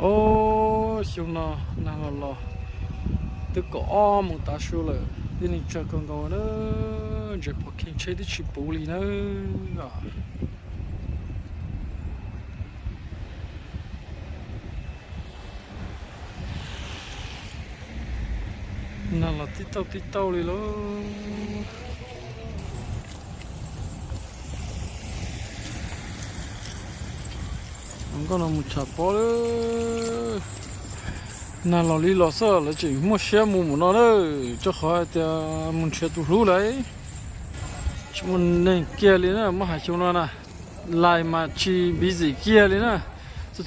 ô siêu nó nào là lo tức có một ta số là đi nên chơi con gấu nữa chơi bộ kinh chơi đi chụp bù lì nữa nào là tít tao đi lo không có một chả bỏ nữa nào là lý lo sợ là chỉ mua xe mua nó đấy cho khỏi thì muốn xe tủ lú đấy chúng mình nên kia lên nữa mà hai chúng nó nè lại mà chỉ bị gì kia lên nữa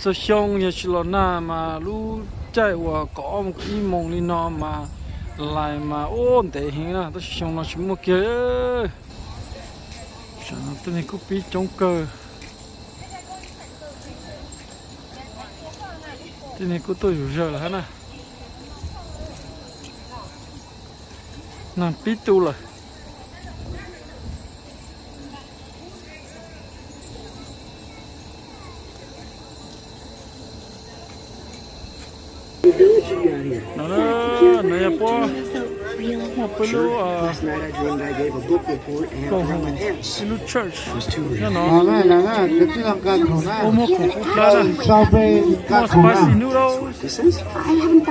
cho xong nhà chỉ lo na mà lú chạy qua có một cái mông lên nó mà lại mà ôn để hình nè tôi xong nó chỉ mua kia chẳng tôi này cũng bị chống cơ cái này của tôi hiểu rồi là nằm pít tu rồi nó này po một cái lú lú church nó một khủng khá là một spicy noodles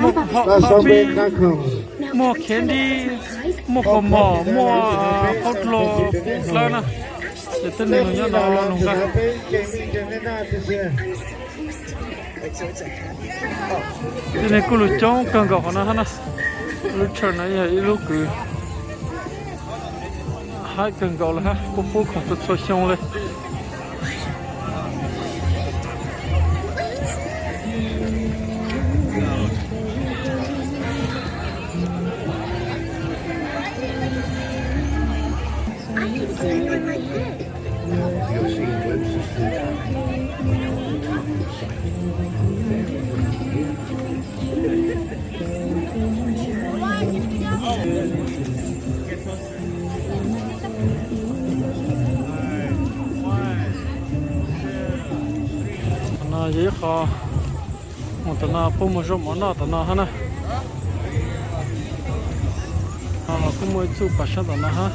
một coffee một candy một cỏ mỏ một hot lô là nè để tên này nó đào nó ra cái này cứ lụt trống cần gọt nó hả lụt chở này là lúc cứ hai cần gọt là ha cô phố không tự soi xong lên na dễ khó một tờ na po một rộng món nào tờ na ha na cũng mới chụp bắt sát tờ na ha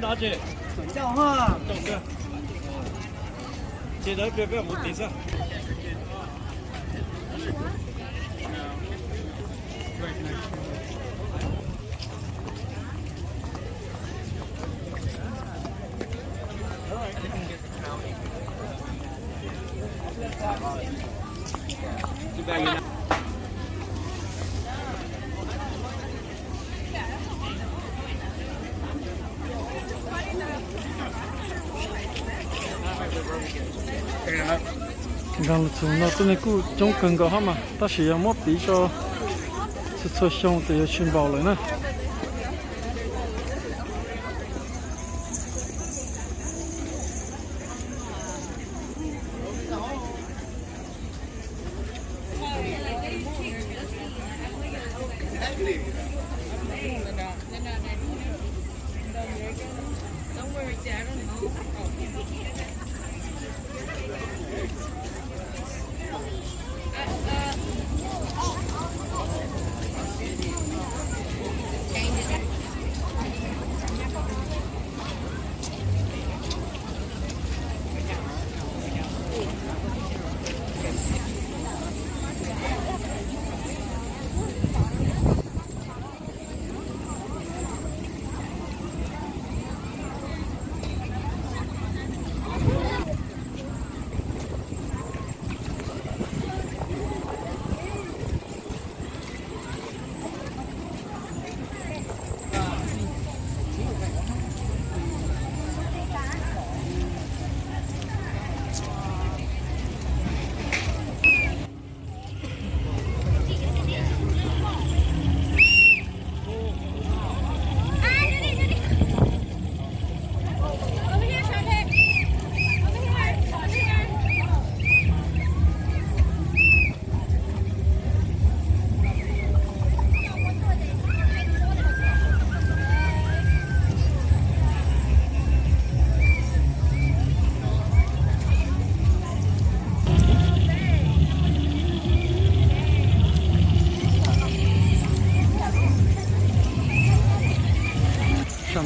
大姐，叫哈，懂的。姐的别我底下。đang là chúng nó tôi này cứ trong cần gạo hả mà ta sử dụng một tí cho sự xong thì chuyển vào lại nè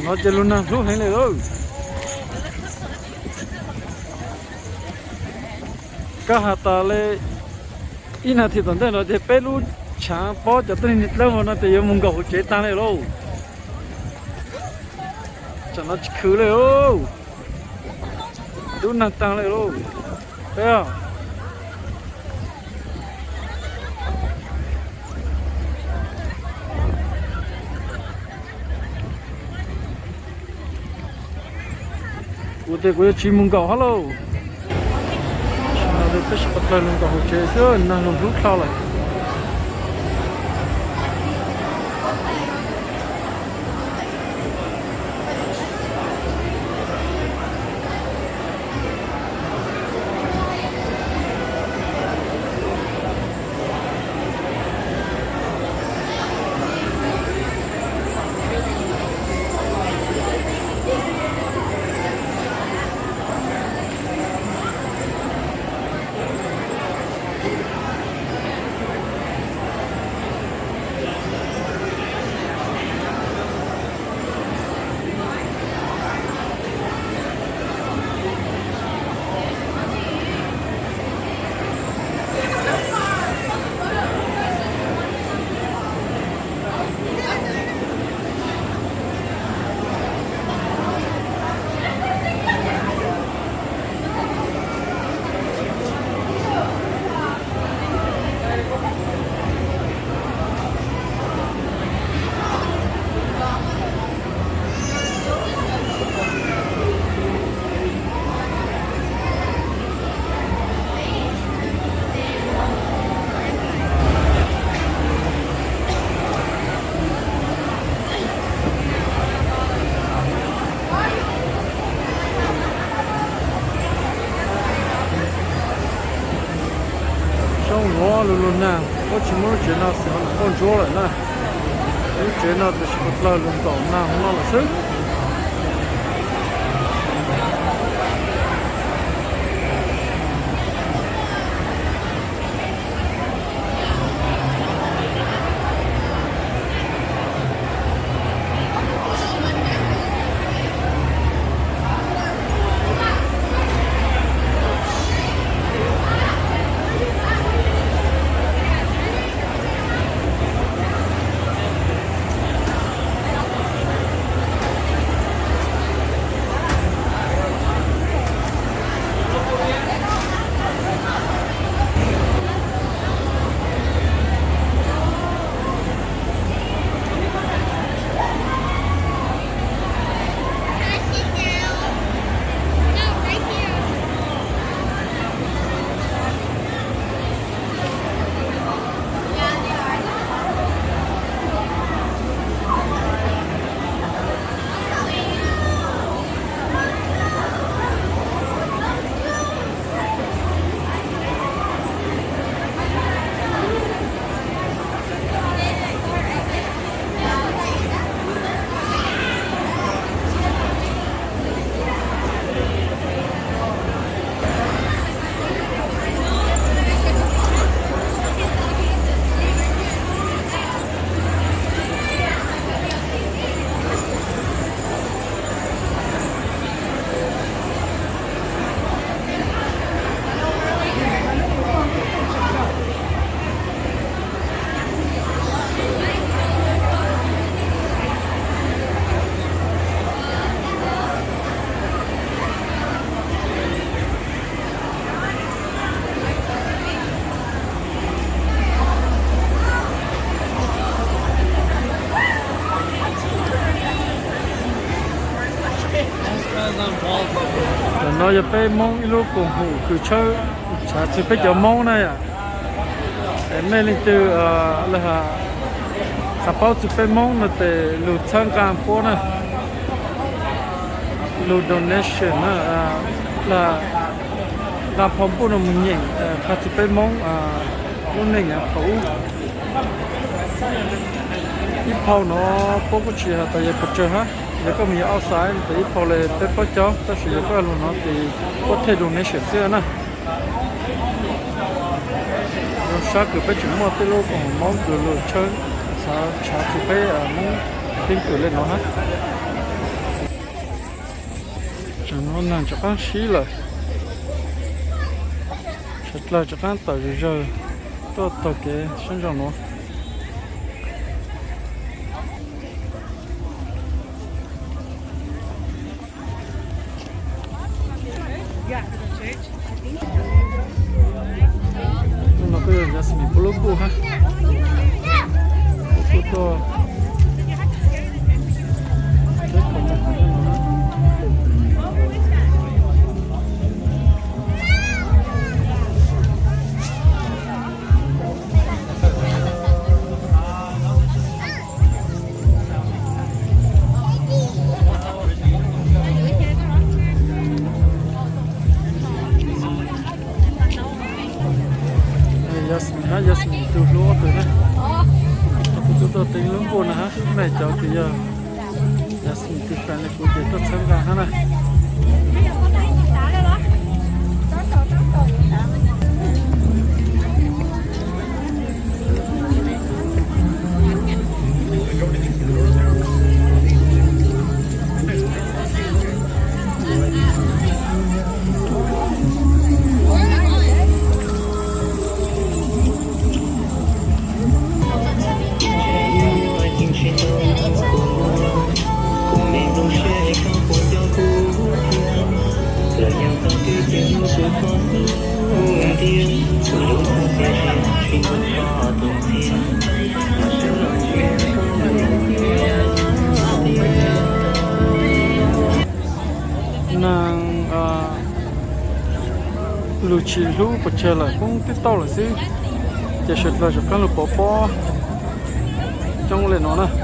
nó chơi luôn nè lúc hay này đâu các hạt ta lê in hạt thì tận đây nó thì bé luôn chả bỏ cho tôi nhặt đâu mà nó thì muốn gầu chế ta này đâu cho nó khử này đâu đúng là ta này đâu thấy không của chỉ muốn gầu hello nó được cái sự bất luôn gầu chế xưa nó làm rút sao lại luôn luôn nè có chỉ muốn chuyện nào sẽ con chúa lại nè cái chuyện nào thì sẽ là luôn tổ nào không là sức nó giờ bé mong ít lúc cùng hủ cứ chơi chả chỉ biết giờ mong này à em mới lên từ là sắp bao chỉ bé mong là từ lụt sang cam phố này lụt donation là làm phong phú là mình nhìn phát chỉ bé mong lúc này nhá khẩu ít phao nó phố có chỉ là tại giờ chơi ha nếu có mình outside thì ít phao là tết bắt chó ta sử dụng cái luôn nó thì có thể donation xưa nè rồi sáng cứ phải chúng mua tới lúc còn món cửa lợn chơi sao chả chỉ phải món tin cửa lên nó hết cho nó nằm cho các xí lại thật là cho các tàu giờ tôi tàu cái sinh ra nó nó cứ là mình bố bố ha bố to Jasmine từ lúa từ đấy, chúng tôi tính lúa buồn hả? Mẹ cháu thì giờ Jasmine từ cái này cũng để tốt xem cả hả này. Nàng lù chỉ lù bật chơi lại cũng tiếp tục là gì chỉ sợ là các lù bỏ bỏ trong lên nó nè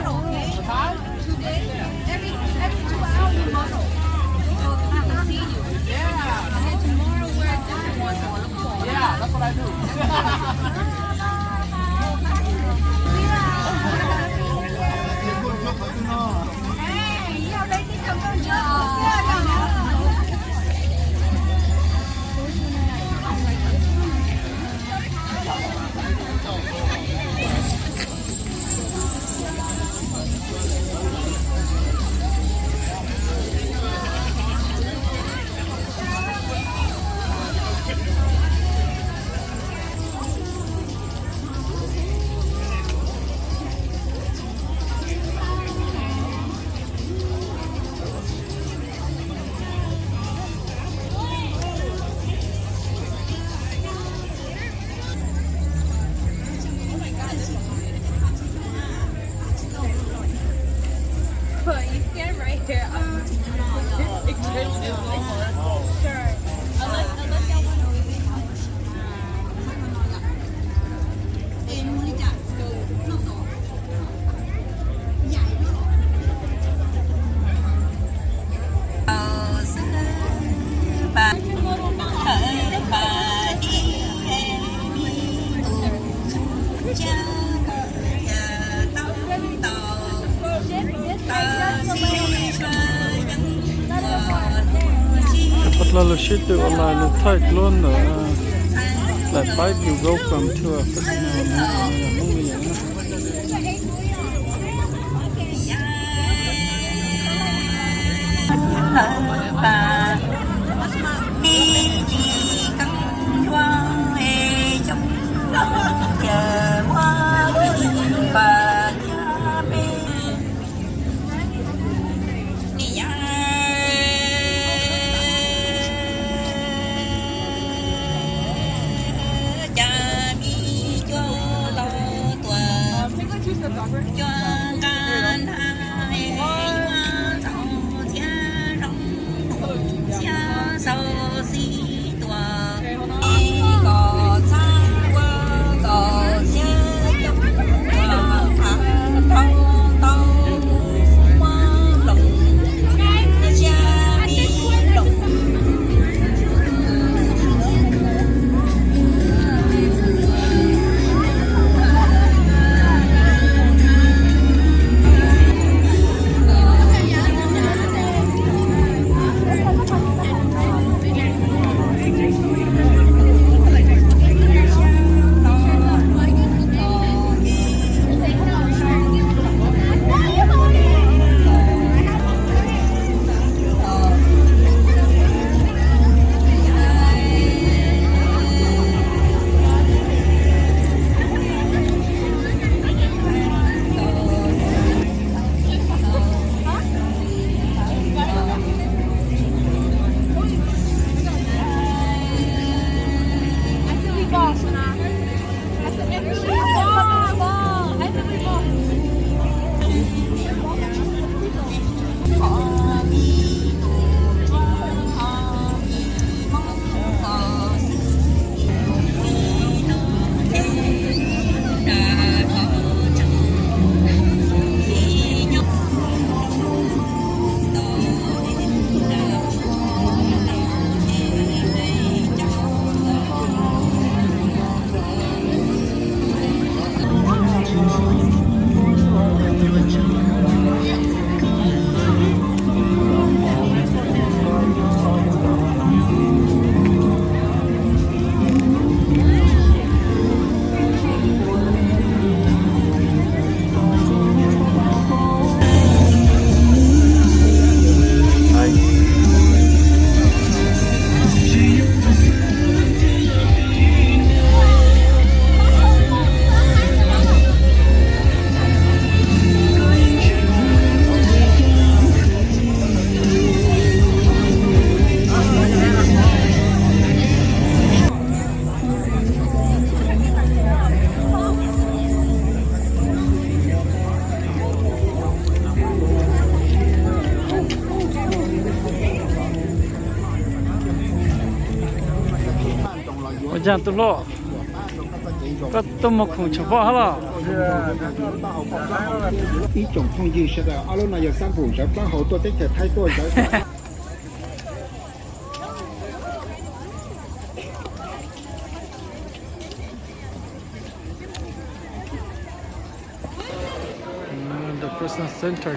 model, okay? Today, every 2 hours you model. So I can see you. Yeah. And then tomorrow wear a different one. Yeah, that's what I do. Hey, you lấy cái chồng con chưa? Put you stand right here. Sure. Unless y'all want But la shit to online the tight loan like bike you go from to a Jangan tu lo, kau tu mau kau coba hala. 呢種創意式啊，阿魯那有三部想翻好多的就太多咗。The Freshness Center.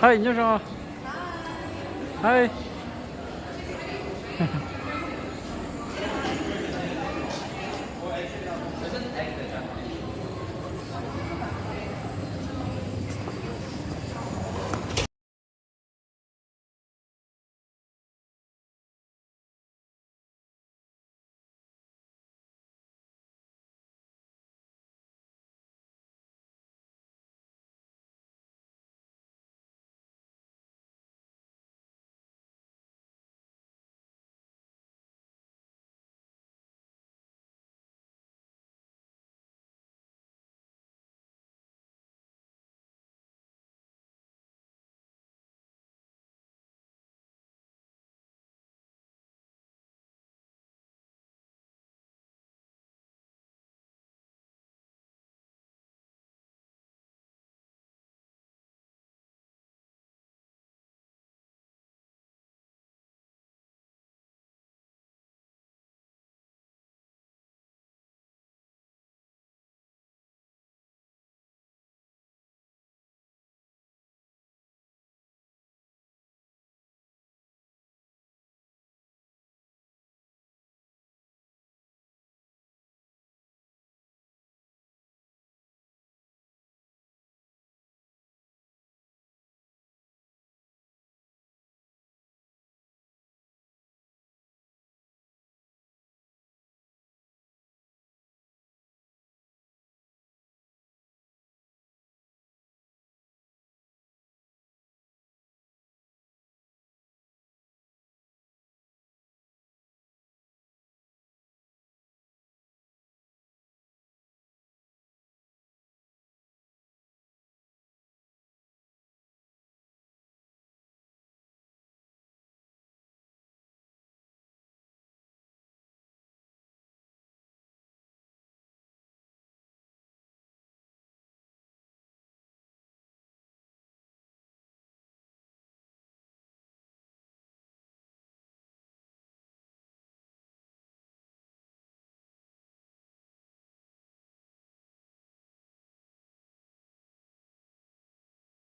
Hi, 你好。Hi.